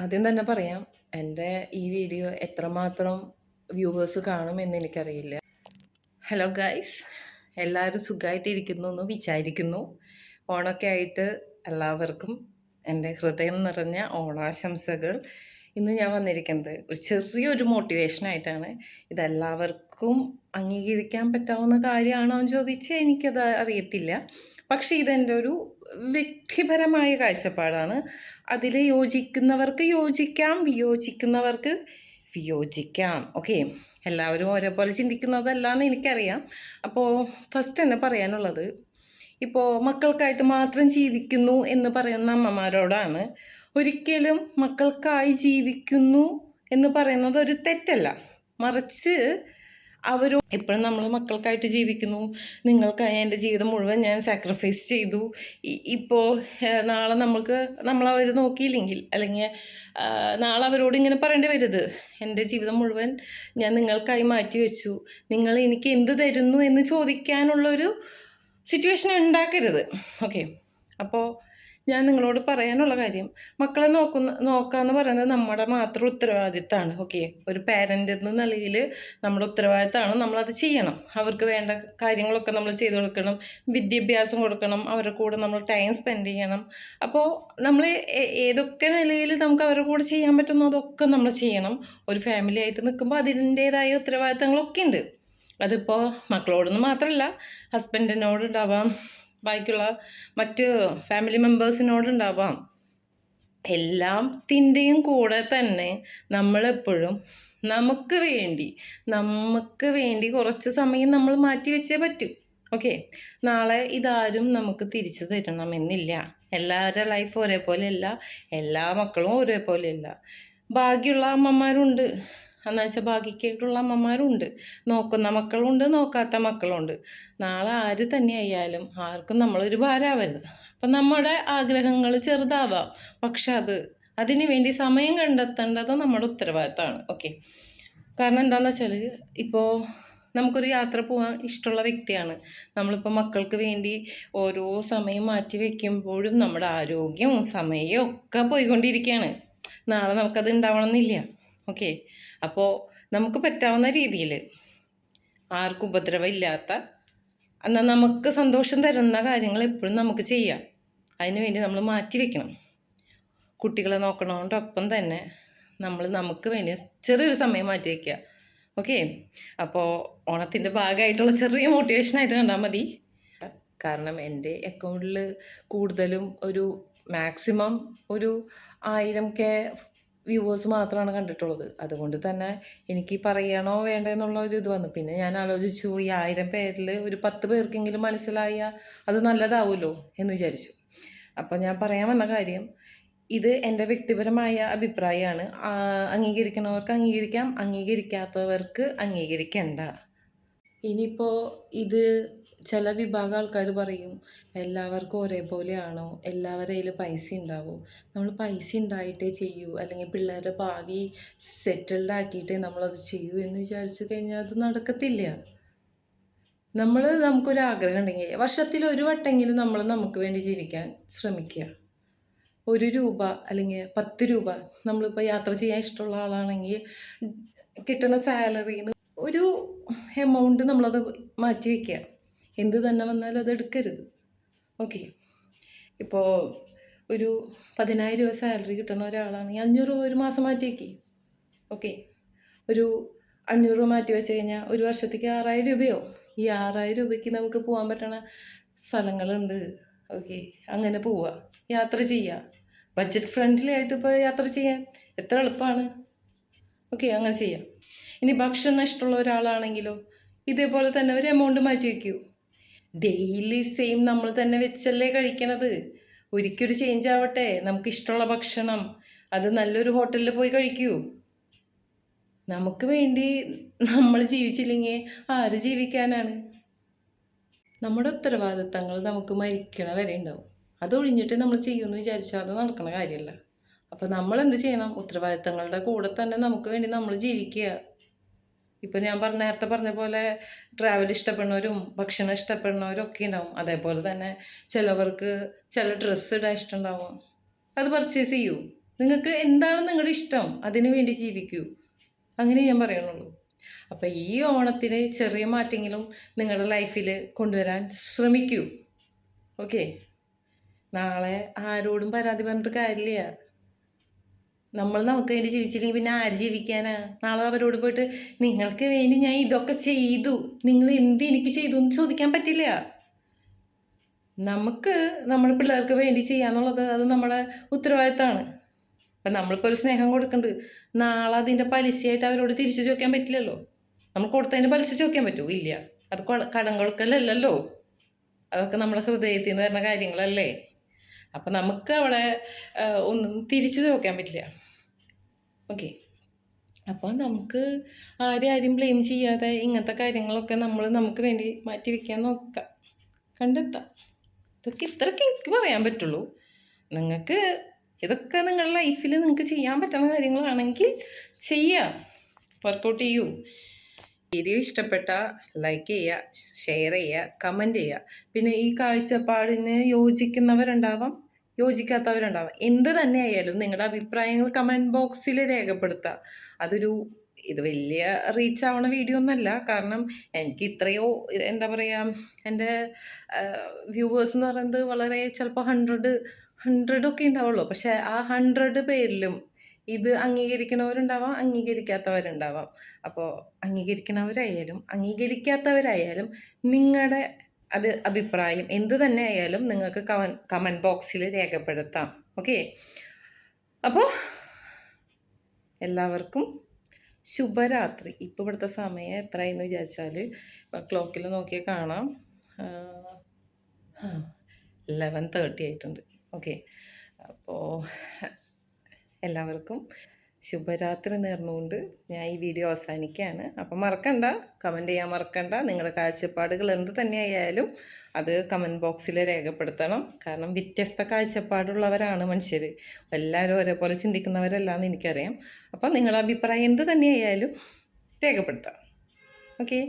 ആദ്യം തന്നെ പറയാം, എൻ്റെ ഈ വീഡിയോ എത്രമാത്രം വ്യൂവേഴ്സ് കാണുമെന്ന് എനിക്കറിയില്ല. ഹലോ ഗൈസ്, എല്ലാവരും സുഖമായിട്ടിരിക്കുന്നു എന്ന് വിചാരിക്കുന്നു. ഓണമൊക്കെ ആയിട്ട് എല്ലാവർക്കും എൻ്റെ ഹൃദയം നിറഞ്ഞ ഓണാശംസകൾ. ഇന്ന് ഞാൻ വന്നിരിക്കുന്നത് ഒരു ചെറിയൊരു മോട്ടിവേഷനായിട്ടാണ്. ഇതെല്ലാവർക്കും അംഗീകരിക്കാൻ പറ്റാവുന്ന കാര്യമാണോ എന്ന് ചോദിച്ചാൽ എനിക്കത് അറിയത്തില്ല. പക്ഷേ ഇതെൻ്റെ ഒരു വ്യക്തിപരമായ കാഴ്ചപ്പാടാണ്. അതിൽ യോജിക്കുന്നവർക്ക് യോജിക്കാം, വിയോജിക്കുന്നവർക്ക് വിയോജിക്കാം. ഓക്കെ, എല്ലാവരും ഒരേപോലെ ചിന്തിക്കുന്നതല്ല എന്ന് എനിക്കറിയാം. അപ്പോൾ ഫസ്റ്റ് തന്നെ പറയാനുള്ളത്, ഇപ്പോൾ മക്കൾക്കായിട്ട് മാത്രം ജീവിക്കുന്നു എന്ന് പറയുന്ന അമ്മമാരോടാണ്. ഒരിക്കലും മക്കൾക്കായി ജീവിക്കുന്നു എന്ന് പറയുന്നത് ഒരു തെറ്റല്ല. മറിച്ച് എപ്പോഴും നമ്മൾ മക്കൾക്കായിട്ട് ജീവിക്കുന്നു, നിങ്ങൾക്കായി എൻ്റെ ജീവിതം മുഴുവൻ ഞാൻ സാക്രിഫൈസ് ചെയ്തു, ഇപ്പോൾ നാളെ നമ്മളവർ നോക്കിയില്ലെങ്കിൽ, അല്ലെങ്കിൽ നാളെ അവരോട് ഇങ്ങനെ പറയേണ്ടി വരരുത്, എൻ്റെ ജീവിതം മുഴുവൻ ഞാൻ നിങ്ങൾക്കായി മാറ്റി വെച്ചു, നിങ്ങൾ എനിക്ക് എന്ത് തരുന്നു എന്ന് ചോദിക്കാനുള്ളൊരു സിറ്റുവേഷൻ ഉണ്ടാക്കരുത്. ഓക്കെ, അപ്പോൾ ഞാൻ നിങ്ങളോട് പറയാനുള്ള കാര്യം, മക്കളെ നോക്കുക എന്ന് പറയുന്നത് നമ്മുടെ മാത്രം ഉത്തരവാദിത്തമാണ്. ഓക്കെ, ഒരു പാരൻ്റ് എന്ന നിലയിൽ നമ്മുടെ ഉത്തരവാദിത്തമാണ്, നമ്മളത് ചെയ്യണം. അവർക്ക് വേണ്ട കാര്യങ്ങളൊക്കെ നമ്മൾ ചെയ്തു കൊടുക്കണം, വിദ്യാഭ്യാസം കൊടുക്കണം, അവരുടെ കൂടെ നമ്മൾ ടൈം സ്പെൻഡ് ചെയ്യണം. അപ്പോൾ നമ്മൾ ഏതൊക്കെ നിലയിൽ നമുക്ക് അവരുടെ കൂടെ ചെയ്യാൻ പറ്റുന്നോ അതൊക്കെ നമ്മൾ ചെയ്യണം. ഒരു ഫാമിലി ആയിട്ട് നിൽക്കുമ്പോൾ അതിൻ്റേതായ ഉത്തരവാദിത്തങ്ങളൊക്കെ ഉണ്ട്. അതിപ്പോൾ മക്കളോടൊന്നും മാത്രമല്ല, ഹസ്ബൻഡിനോടുണ്ടാവാം, ബാക്കിയുള്ള മറ്റ് ഫാമിലി മെമ്പേഴ്സിനോടുണ്ടാവാം. എല്ലാത്തിൻ്റെയും കൂടെ തന്നെ നമ്മളെപ്പോഴും നമുക്ക് വേണ്ടി കുറച്ച് സമയം നമ്മൾ മാറ്റി വെച്ചേ പറ്റൂ. ഓക്കെ, നാളെ ഇതാരും നമുക്ക് തിരിച്ചു തരണമെന്നില്ല. എല്ലാവരുടെ ലൈഫ് ഒരേപോലെയല്ല, എല്ലാ മക്കളും ഒരേപോലെയല്ല. ഭാഗ്യമുള്ള അമ്മമാരുണ്ട്, എന്നുവെച്ചാൽ ഭാഗ്യക്കായിട്ടുള്ള അമ്മമാരുണ്ട്, നോക്കുന്ന മക്കളുണ്ട്, നോക്കാത്ത മക്കളുണ്ട്. നാളെ ആര് തന്നെ ആയാലും ആർക്കും നമ്മളൊരു ഭാരമാവരുത്. അപ്പം നമ്മുടെ ആഗ്രഹങ്ങൾ ചെറുതാവാം, പക്ഷെ അതിന് വേണ്ടി സമയം കണ്ടെത്തേണ്ടത് നമ്മുടെ ഉത്തരവാദിത്തമാണ്. ഓക്കെ, കാരണം എന്താണെന്ന് വെച്ചാൽ, ഇപ്പോൾ നമുക്കൊരു യാത്ര പോകാൻ ഇഷ്ടമുള്ള വ്യക്തിയാണ് നമ്മളിപ്പോൾ. മക്കൾക്ക് വേണ്ടി ഓരോ സമയം മാറ്റി വയ്ക്കുമ്പോഴും നമ്മുടെ ആരോഗ്യവും സമയവും ഒക്കെ പോയിക്കൊണ്ടിരിക്കുകയാണ്. നാളെ നമുക്കത് ഉണ്ടാവണമെന്നില്ല. ഓക്കെ, അപ്പോൾ നമുക്ക് പറ്റാവുന്ന രീതിയിൽ, ആർക്കും ഉപദ്രവമില്ലാത്ത, എന്നാൽ നമുക്ക് സന്തോഷം തരുന്ന കാര്യങ്ങൾ എപ്പോഴും നമുക്ക് ചെയ്യാം. അതിന് വേണ്ടി നമ്മൾ മാറ്റി വെക്കണം. കുട്ടികളെ നോക്കണോടൊപ്പം തന്നെ നമുക്ക് വേണ്ടി ചെറിയൊരു സമയം മാറ്റി വയ്ക്കുക. ഓക്കെ, അപ്പോൾ ഓണത്തിൻ്റെ ഭാഗമായിട്ടുള്ള ചെറിയ മോട്ടിവേഷനായിട്ട് കണ്ടാൽ മതി. കാരണം എൻ്റെ അക്കൗണ്ടിൽ കൂടുതലും ഒരു മാക്സിമം ഒരു 1000K വ്യൂവേഴ്സ് മാത്രമാണ് കണ്ടിട്ടുള്ളത്. അതുകൊണ്ട് തന്നെ എനിക്ക് പറയണോ വേണ്ടെന്നുള്ള ഒരു ഇത് വന്നു. പിന്നെ ഞാൻ ആലോചിച്ചു, ഈ 1000 പേരിൽ ഒരു 10 പേർക്കെങ്കിലും മനസ്സിലായാൽ അത് നല്ലതാവുമല്ലോ എന്ന് വിചാരിച്ചു. അപ്പം ഞാൻ പറയാൻ വന്ന കാര്യം, ഇത് എൻ്റെ വ്യക്തിപരമായ അഭിപ്രായമാണ്. അംഗീകരിക്കുന്നവർക്ക് അംഗീകരിക്കാം, അംഗീകരിക്കാത്തവർക്ക് അംഗീകരിക്കണ്ട. ഇനിയിപ്പോൾ ഇത് ചില വിഭാഗം ആൾക്കാർ പറയും, എല്ലാവർക്കും ഒരേപോലെയാണോ, എല്ലാവരുടെ കയ്യിൽ പൈസ ഉണ്ടാവും, നമ്മൾ പൈസ ഉണ്ടായിട്ടേ ചെയ്യൂ, അല്ലെങ്കിൽ പിള്ളേരുടെ ഭാവി സെറ്റിൽഡ് ആക്കിയിട്ടേ നമ്മളത് ചെയ്യൂ എന്ന് വിചാരിച്ചു കഴിഞ്ഞാൽ അത് നടക്കത്തില്ല. നമുക്കൊരാഗ്രഹം ഉണ്ടെങ്കിൽ വർഷത്തിൽ ഒരു വട്ടെങ്കിലും നമ്മൾ നമുക്ക് വേണ്ടി ജീവിക്കാൻ ശ്രമിക്കുക. 1 രൂപ അല്ലെങ്കിൽ 10 രൂപ, നമ്മളിപ്പോൾ യാത്ര ചെയ്യാൻ ഇഷ്ടമുള്ള ആളാണെങ്കിൽ കിട്ടുന്ന സാലറിയിൽ നിന്ന് ഒരു എമൗണ്ട് നമ്മളത് മാറ്റി വയ്ക്കുക. എന്ത് തന്നെ വന്നാലും അത് എടുക്കരുത്. ഓക്കെ, ഇപ്പോൾ ഒരു 10,000 രൂപ സാലറി കിട്ടുന്ന ഒരാളാണെങ്കിൽ 500 രൂപ ഒരു മാസം മാറ്റി വയ്ക്കുക. ഓക്കെ, ഒരു 500 രൂപ മാറ്റി വെച്ച് കഴിഞ്ഞാൽ ഒരു വർഷത്തേക്ക് 6000 രൂപയോ. ഈ 6000 രൂപയ്ക്ക് നമുക്ക് പോകാൻ പറ്റണ സ്ഥലങ്ങളുണ്ട്. ഓക്കെ, അങ്ങനെ പോവുക, യാത്ര ചെയ്യുക. ബഡ്ജറ്റ് ഫ്രണ്ട്ലി ആയിട്ട് ഇപ്പോൾ യാത്ര ചെയ്യാൻ എത്ര എളുപ്പമാണ്. ഓക്കെ, അങ്ങനെ ചെയ്യാം. ഇനി ഭക്ഷണം ഇഷ്ടമുള്ള ഒരാളാണെങ്കിലോ ഇതേപോലെ തന്നെ ഒരു എമൗണ്ട് മാറ്റി വയ്ക്കൂ. ഡെയിലി സെയിം നമ്മൾ തന്നെ വെച്ചല്ലേ കഴിക്കണത്. ഒരിക്കലൊരു ചേഞ്ച് ആവട്ടെ. നമുക്കിഷ്ടമുള്ള ഭക്ഷണം അത് നല്ലൊരു ഹോട്ടലിൽ പോയി കഴിക്കൂ. നമുക്ക് വേണ്ടി നമ്മൾ ജീവിച്ചില്ലെങ്കിൽ ആര് ജീവിക്കാനാണ്? നമ്മുടെ ഉത്തരവാദിത്തങ്ങൾ നമുക്ക് മരിക്കണ വരെ ഉണ്ടാവും. അതൊഴിഞ്ഞിട്ട് നമ്മൾ ചെയ്യുമെന്ന് വിചാരിച്ചാൽ അത് നടക്കണ കാര്യമല്ല. അപ്പോൾ നമ്മൾ എന്ത് ചെയ്യണം? ഉത്തരവാദിത്തങ്ങളുടെ കൂടെ തന്നെ നമുക്ക് വേണ്ടി നമ്മൾ ജീവിക്കുക. ഇപ്പം ഞാൻ നേരത്തെ പറഞ്ഞ പോലെ ട്രാവൽ ഇഷ്ടപ്പെടുന്നവരും ഭക്ഷണം ഇഷ്ടപ്പെടുന്നവരും ഒക്കെ ഉണ്ടാവും. അതേപോലെ തന്നെ ചിലവർക്ക് ചില ഡ്രസ്സ് ഇടാൻ ഇഷ്ടമുണ്ടാവും, അത് പർച്ചേസ് ചെയ്യൂ. നിങ്ങൾക്ക് എന്താണ് നിങ്ങളുടെ ഇഷ്ടം അതിനു വേണ്ടി ജീവിക്കൂ. അങ്ങനെ ഞാൻ പറയുന്നുള്ളൂ. അപ്പം ഈ ഓണത്തിന് ചെറിയ മാറ്റങ്ങളും നിങ്ങളുടെ ലൈഫിൽ കൊണ്ടുവരാൻ ശ്രമിക്കൂ. ഓക്കെ. നാളെ ആരോടും പരാതി പറഞ്ഞിട്ട് കാര്യമില്ല. നമ്മൾ നമുക്ക് വേണ്ടി ജീവിച്ചില്ലെങ്കിൽ പിന്നെ ആര് ജീവിക്കാനാ? നാളെ അവരോട് പോയിട്ട് നിങ്ങൾക്ക് വേണ്ടി ഞാൻ ഇതൊക്കെ ചെയ്തു, നിങ്ങൾ എന്ത് എനിക്ക് ചെയ്തു എന്ന് ചോദിക്കാൻ പറ്റില്ല. നമുക്ക് നമ്മുടെ പിള്ളേർക്ക് വേണ്ടി ചെയ്യാന്നുള്ളത് അത് നമ്മുടെ ഉത്തരവാദിത്തമാണ്. അപ്പം നമ്മളിപ്പോൾ ഒരു സ്നേഹം കൊടുക്കുന്നുണ്ട്, നാളെ അതിൻ്റെ പലിശയായിട്ട് അവരോട് തിരിച്ചു ചോദിക്കാൻ പറ്റില്ലല്ലോ. നമ്മൾ കൊടുത്തതിൻ്റെ പലിശ ചോദിക്കാൻ പറ്റുമോ? ഇല്ല. അത് കടം കൊടുക്കലല്ലല്ലോ. അതൊക്കെ നമ്മുടെ ഹൃദയത്തിൽ നിന്ന് വരുന്ന കാര്യങ്ങളല്ലേ. അപ്പം നമുക്ക് അവിടെ ഒന്നും തിരിച്ചു ചോദിക്കാൻ പറ്റില്ല. ഓക്കെ. അപ്പോൾ നമുക്ക് ആരും ബ്ലെയിം ചെയ്യാതെ ഇങ്ങനത്തെ കാര്യങ്ങളൊക്കെ നമ്മൾ നമുക്ക് വേണ്ടി മാറ്റി വയ്ക്കാൻ നോക്കാം, കണ്ടെത്താം. ഇത്രയൊക്കെ എനിക്ക് പറയാൻ പറ്റുള്ളൂ. നിങ്ങൾക്ക് ഇതൊക്കെ നിങ്ങളുടെ ലൈഫിൽ നിങ്ങൾക്ക് ചെയ്യാൻ പറ്റുന്ന കാര്യങ്ങളാണെങ്കിൽ ചെയ്യാം, വർക്കൗട്ട് ചെയ്യൂ. വീഡിയോ ഇഷ്ടപ്പെട്ടാൽ ലൈക്ക് ചെയ്യുക, ഷെയർ ചെയ്യുക, കമൻറ്റ് ചെയ്യുക. പിന്നെ ഈ കാഴ്ചപ്പാടിന് യോജിക്കുന്നവരുണ്ടാവാം, യോജിക്കാത്തവരുണ്ടാവാം. എന്ത് തന്നെ ആയാലും നിങ്ങളുടെ അഭിപ്രായങ്ങൾ കമൻറ്റ് ബോക്സിൽ രേഖപ്പെടുത്തുക. ഇത് വലിയ റീച്ച് ആവണ വീഡിയോ ഒന്നല്ല. കാരണം എനിക്ക് ഇത്രയോ എന്താ പറയുക, എൻ്റെ വ്യൂവേഴ്സ് എന്ന് പറയുന്നത് വളരെ ചിലപ്പോൾ 100 ഒക്കെ ഉണ്ടാവുള്ളൂ. പക്ഷേ ആ 100 പേരിലും ഇത് അംഗീകരിക്കണവരുണ്ടാവാം, അംഗീകരിക്കാത്തവരുണ്ടാവാം. അപ്പോൾ അംഗീകരിക്കണവരായാലും അംഗീകരിക്കാത്തവരായാലും നിങ്ങളുടെ അഭിപ്രായം എന്ത് തന്നെ ആയാലും നിങ്ങൾക്ക് കമൻറ്റ് ബോക്സിൽ രേഖപ്പെടുത്താം. ഓക്കെ. അപ്പോൾ എല്ലാവർക്കും ശുഭരാത്രി. ഇപ്പോൾ ഇവിടുത്തെ സമയം എത്രയെന്ന് വിചാരിച്ചാൽ ക്ലോക്കിൽ നോക്കിയാൽ കാണാം 11:30 ആയിട്ടുണ്ട്. ഓക്കെ. അപ്പോൾ എല്ലാവർക്കും ശുഭരാത്രി നേർന്നുകൊണ്ട് ഞാൻ ഈ വീഡിയോ അവസാനിക്കുകയാണ്. അപ്പം മറക്കണ്ട, കമൻറ്റ് ചെയ്യാൻ മറക്കണ്ട. നിങ്ങളുടെ കാഴ്ചപ്പാടുകൾ എന്ത് തന്നെയായാലും അത് കമൻറ്റ് ബോക്സിൽ രേഖപ്പെടുത്തണം. കാരണം വ്യത്യസ്ത കാഴ്ചപ്പാടുള്ളവരാണ് മനുഷ്യർ. എല്ലാവരും ഒരേപോലെ ചിന്തിക്കുന്നവരല്ല എന്ന് എനിക്കറിയാം. അപ്പം നിങ്ങളുടെ അഭിപ്രായം എന്ത് തന്നെയായാലും രേഖപ്പെടുത്താം. ഓക്കെ.